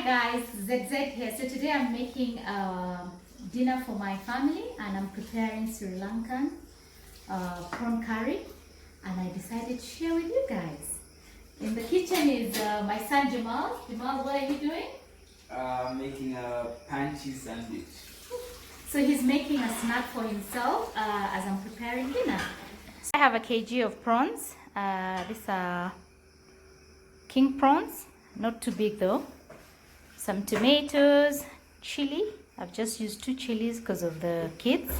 Hi guys, Zedzed here. So today I'm making dinner for my family and I'm preparing Sri Lankan prawn curry, and I decided to share with you guys. In the kitchen is my son Jamal. Jamal, what are you doing? Making a pancake sandwich. So he's making a snack for himself as I'm preparing dinner. So I have a kg of prawns. These are king prawns, not too big though. Some tomatoes, chili. I've just used 2 chilies because of the kids,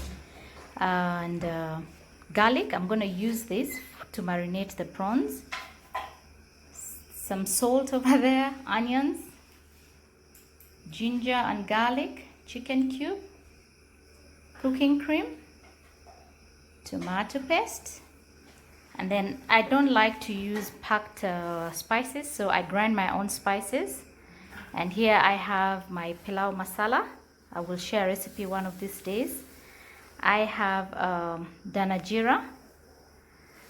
and garlic. I'm going to use this to marinate the prawns. Some salt over there, onions, ginger and garlic, chicken cube, cooking cream, tomato paste, and then I don't like to use packed spices, so I grind my own spices. And here I have my pilau masala. I will share a recipe one of these days. I have dana jeera.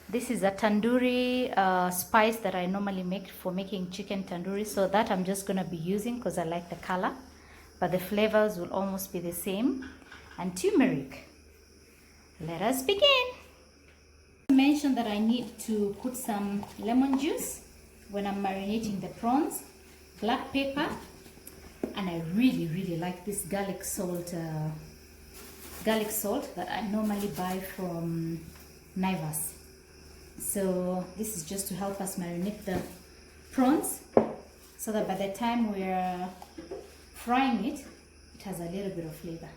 This is a tandoori spice that I normally make for making chicken tandoori, so that I'm just going to be using because I like the color, but the flavors will almost be the same. And turmeric. Let us begin. I mentioned that I need to put some lemon juice when I'm marinating the prawns, black pepper, and I really like this garlic salt that I normally buy from Naivas. So this is just to help us marinate the prawns so that by the time we're frying it, it has a little bit of flavor.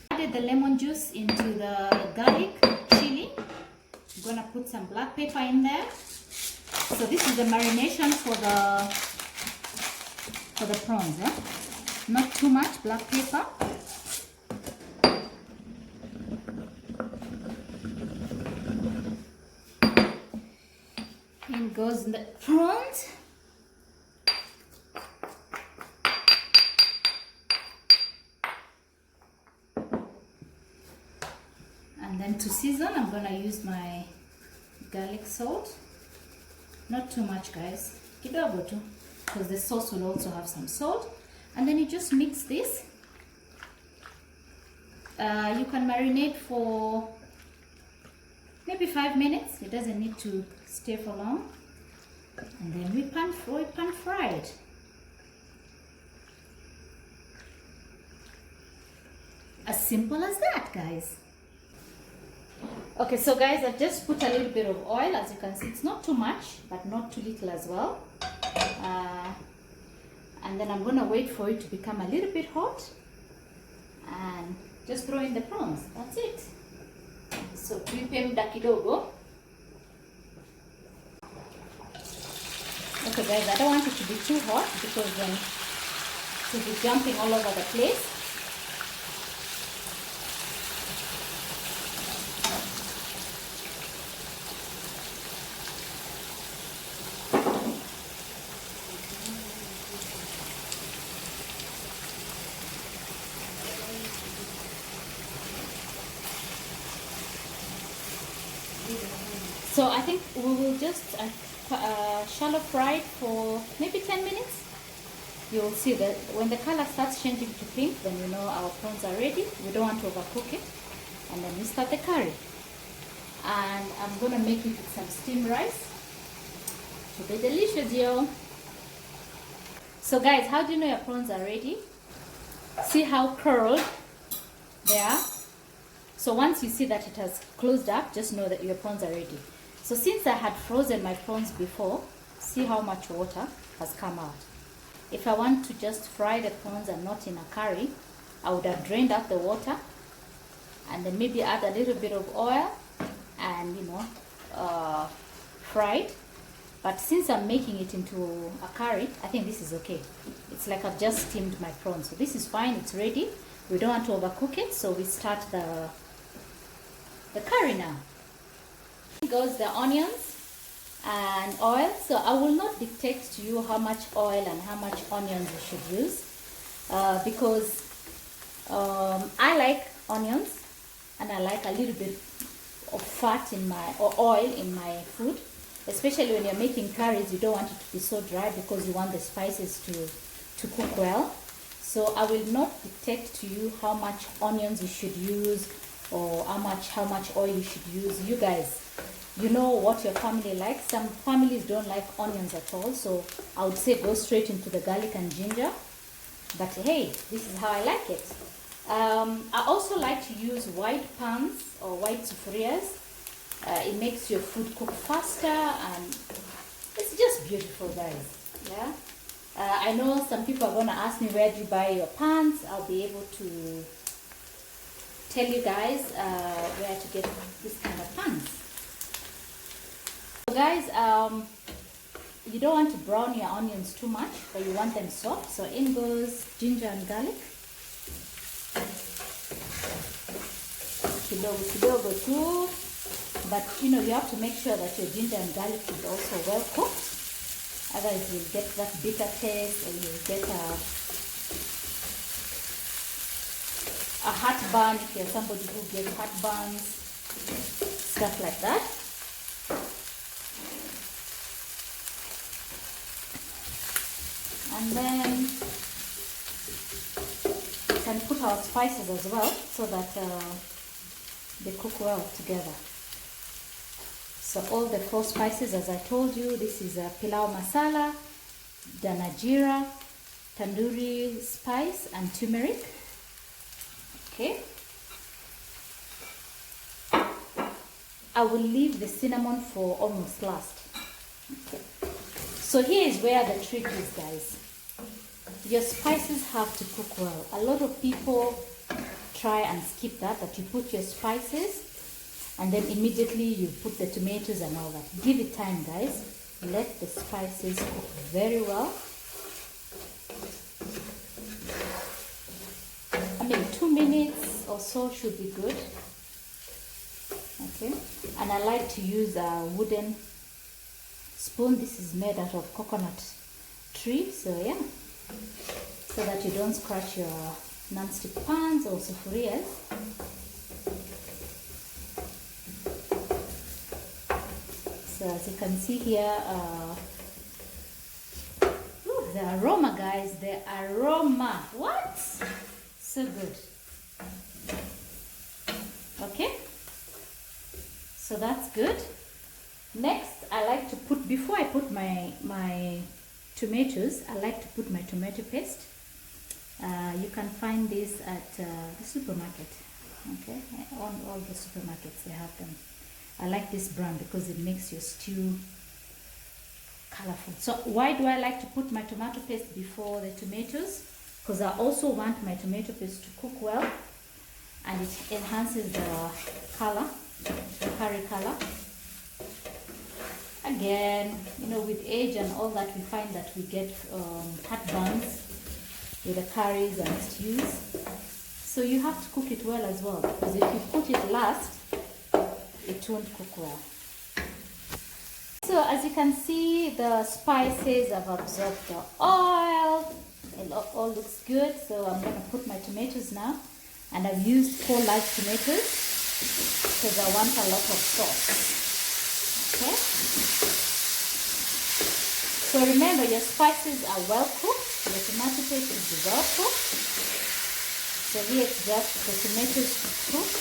I added the lemon juice into the garlic, chili. I'm gonna put some black pepper in there. So this is the marination for the prawns, eh? Not too much black pepper. In goes the prawns. And then to season, I'm gonna use my garlic salt. Not too much, guys. Kidogo tu, because the sauce will also have some salt. And then you just mix this. You can marinate for maybe 5 minutes. It doesn't need to stay for long. And then we pan fry it. As simple as that, guys. Okay, so guys, I've just put a little bit of oil. As you can see, it's not too much, but not too little as well. And then I'm gonna wait for it to become a little bit hot and just throw in the prawns. That's it. So tuipe muda kidogo. Okay guys, I don't want it to be too hot because then it will be jumping all over the place. So I think we will just shallow fry it for maybe 10 minutes. You'll see that when the color starts changing to pink, then you know our prawns are ready. We don't want to overcook it. And then we start the curry. And I'm going to make it with some steamed rice. To be delicious, yo. So guys, how do you know your prawns are ready? See how curled they are? So once you see that it has closed up, just know that your prawns are ready. So since I had frozen my prawns before, see how much water has come out. If I want to just fry the prawns and not in a curry, I would have drained out the water and then maybe add a little bit of oil and fry it. But since I'm making it into a curry, I think this is okay. It's like I've just steamed my prawns. So this is fine, it's ready. We don't want to overcook it, so we start the curry now. Here goes the onions and oil. So I will not dictate to you how much oil and how much onions you should use because I like onions and I like a little bit of fat in my or oil in my food. Especially when you're making curries, you don't want it to be so dry because you want the spices to to cook well. So I will not dictate to you how much onions you should use or how much oil you should use. You guys, you know what your family likes. Some families don't like onions at all, so I would say go straight into the garlic and ginger. But hey, this is how I like it. I also like to use white pans or white sufurias. It makes your food cook faster and it's just beautiful, guys. Yeah. I know some people are going to ask me, where do you buy your pans? I'll be able to tell you guys where to get this kind of pans. So guys, you don't want to brown your onions too much, but you want them soft. So in goes ginger and garlic. Kidogo kidogo too. But you know, you have to make sure that your ginger and garlic is also well cooked. Otherwise you'll get that bitter taste, or you'll get a heartburn if you're somebody who gets heartburns, stuff like that. And then we can put our spices as well so that they cook well together. So all the 4 spices, as I told you, this is pilau masala, danajira, tandoori spice, and turmeric. Okay. I will leave the cinnamon for almost last. Okay. So here is where the trick is, guys. Your spices have to cook well. A lot of people try and skip that you put your spices and then immediately you put the tomatoes and all that. Give it time, guys. Let the spices cook very well. I mean, 2 minutes or so should be good. Okay. And I like to use a wooden spoon. This is made out of coconut tree, so yeah, so that you don't scratch your non-stick pans or sufurias. So as you can see here, the aroma, guys, the aroma, what? So good. Okay, so that's good. Next, I like to put, before I put my tomatoes, I like to put my tomato paste. You can find this at the supermarket. Okay, on all the supermarkets they have them. I like this brand because it makes your stew colorful. So why do I like to put my tomato paste before the tomatoes? Because I also want my tomato paste to cook well and it enhances the color, the curry color. Again, you know, with age and all that, we find that we get heartburns with the curries and stews. So you have to cook it well as well, because if you put it last, it won't cook well. So as you can see, the spices have absorbed the oil. It all looks good. So I'm going to put my tomatoes now. And I've used 4 large tomatoes because I want a lot of sauce. Okay. So remember, your spices are well cooked. Your tomato paste is well cooked. So here it's just the tomatoes to cook.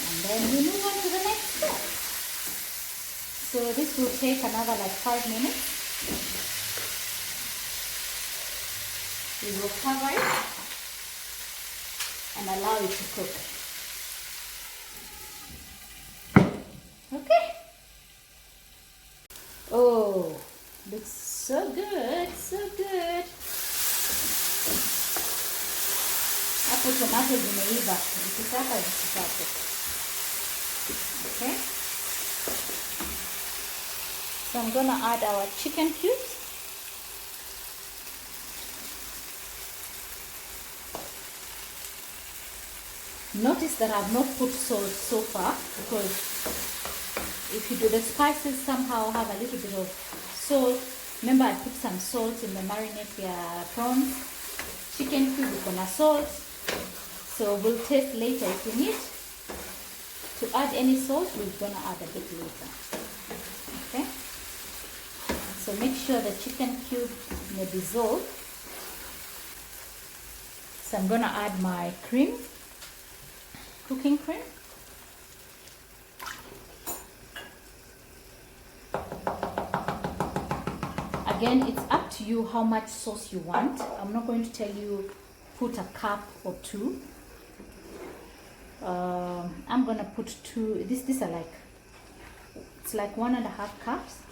And then we move on to the next step. So this will take another like 5 minutes. We will cover it and allow it to cook. Okay. Oh, looks so good, so good. Hapo tomato zimeiva, zikitaka zikipate. Okay. So I'm gonna add our chicken cubes. Notice that I've not put salt so far, because if you do the spices somehow have a little bit of salt. Remember, I put some salt in the marinade prawns. Chicken cube is gonna salt. So we'll taste later if we need to add any salt. We're gonna add a bit later. Okay. So make sure the chicken cube may dissolve So I'm gonna add my cream, cooking cream. Again, it's up to you how much sauce you want. I'm not going to tell you put a cup or two. I'm gonna put two. These are like, it's like 1.5 cups.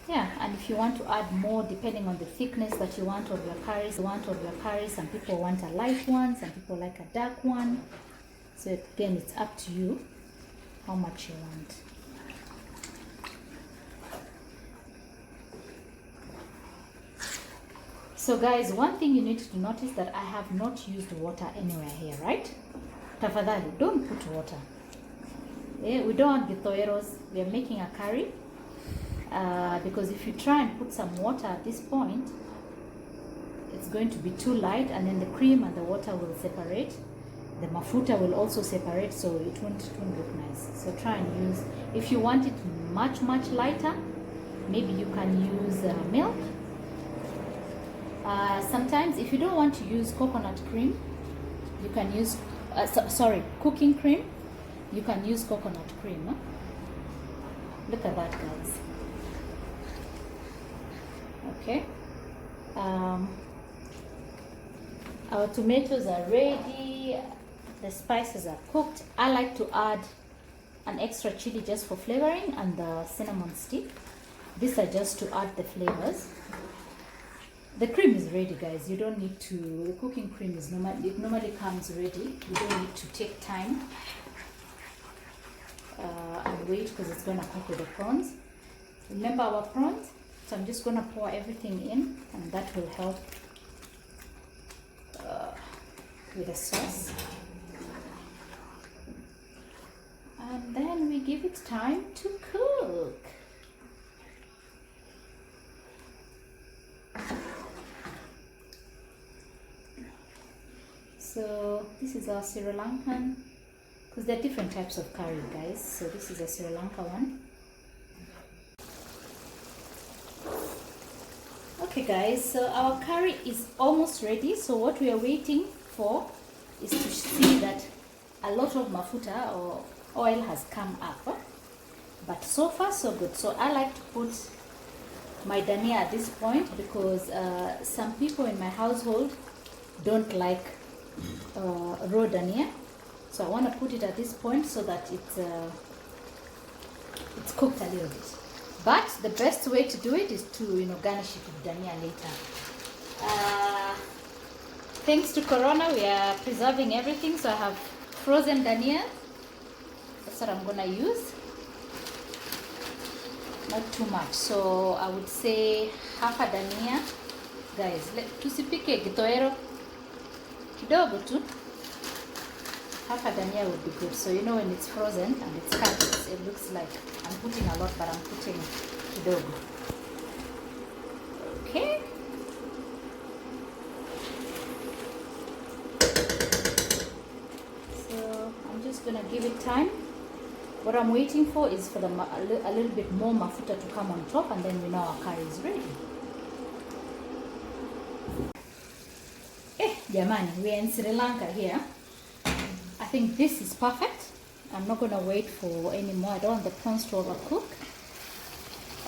Yeah, and if you want to add more, depending on the thickness that you want of your curries, some people want a light one, some people like a dark one. So again, it's up to you how much you want. So guys, one thing you need to notice that I have not used water anywhere here, right? Tafadhali, don't put water. Yeah, we don't want gitoeros. We are making a curry. Because if you try and put some water at this point, it's going to be too light, and then the cream and the water will separate. The mafuta will also separate, so it won't look nice. So try and use, if you want it much lighter, maybe you can use milk. Sometimes if you don't want to use coconut cream, you can use cooking cream. You can use coconut cream. Huh? Look at that, guys. Okay, our tomatoes are ready, the spices are cooked. I like to add an extra chili just for flavoring, and the cinnamon stick. These are just to add the flavors. The cream is ready, guys. You don't need to, the cooking cream is normally comes ready. You don't need to take time and wait, because it's going to cook with the prawns. Remember our prawns? So I'm just going to pour everything in, and that will help with the sauce. And then we give it time to cook. So this is our Sri Lankan, because there are different types of curry, guys. So this is a Sri Lanka one. Okay guys, so our curry is almost ready. So what we are waiting for is to see that a lot of mafuta or oil has come up. But so far so good. So I like to put my dania at this point, because some people in my household don't like raw dania. So I want to put it at this point so that it's cooked a little bit. But the best way to do it is to, garnish it with dania later. Thanks to Corona, we are preserving everything. So I have frozen dania. That's what I'm gonna use. Not too much. So I would say half a dania. Guys, tusipike gitoero kidogo tu. Half a dania would be good. So when it's frozen and it's cut, it looks like I'm putting a lot, but I'm putting kidogo. Okay. So I'm just gonna give it time. What I'm waiting for is for a little bit more mafuta to come on top, and then we know our curry is ready. Jamani, we are in Sri Lanka here. I think this is perfect. I'm not gonna wait for any more. I don't want the prawns to overcook.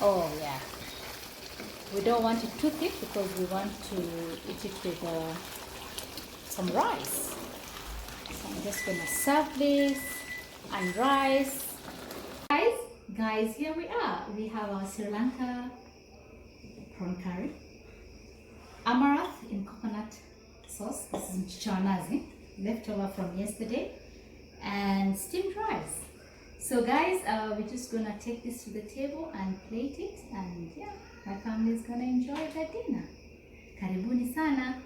Oh yeah. We don't want it too thick because we want to eat it with some rice. So I'm just gonna serve this and rice. Guys, here we are. We have our Sri Lanka prawn curry, amaranth in coconut sauce. This is mchichawanazi, leftover from yesterday, and steamed rice. So guys, we're just gonna take this to the table and plate it, and yeah, my family is gonna enjoy their dinner. Karibuni sana.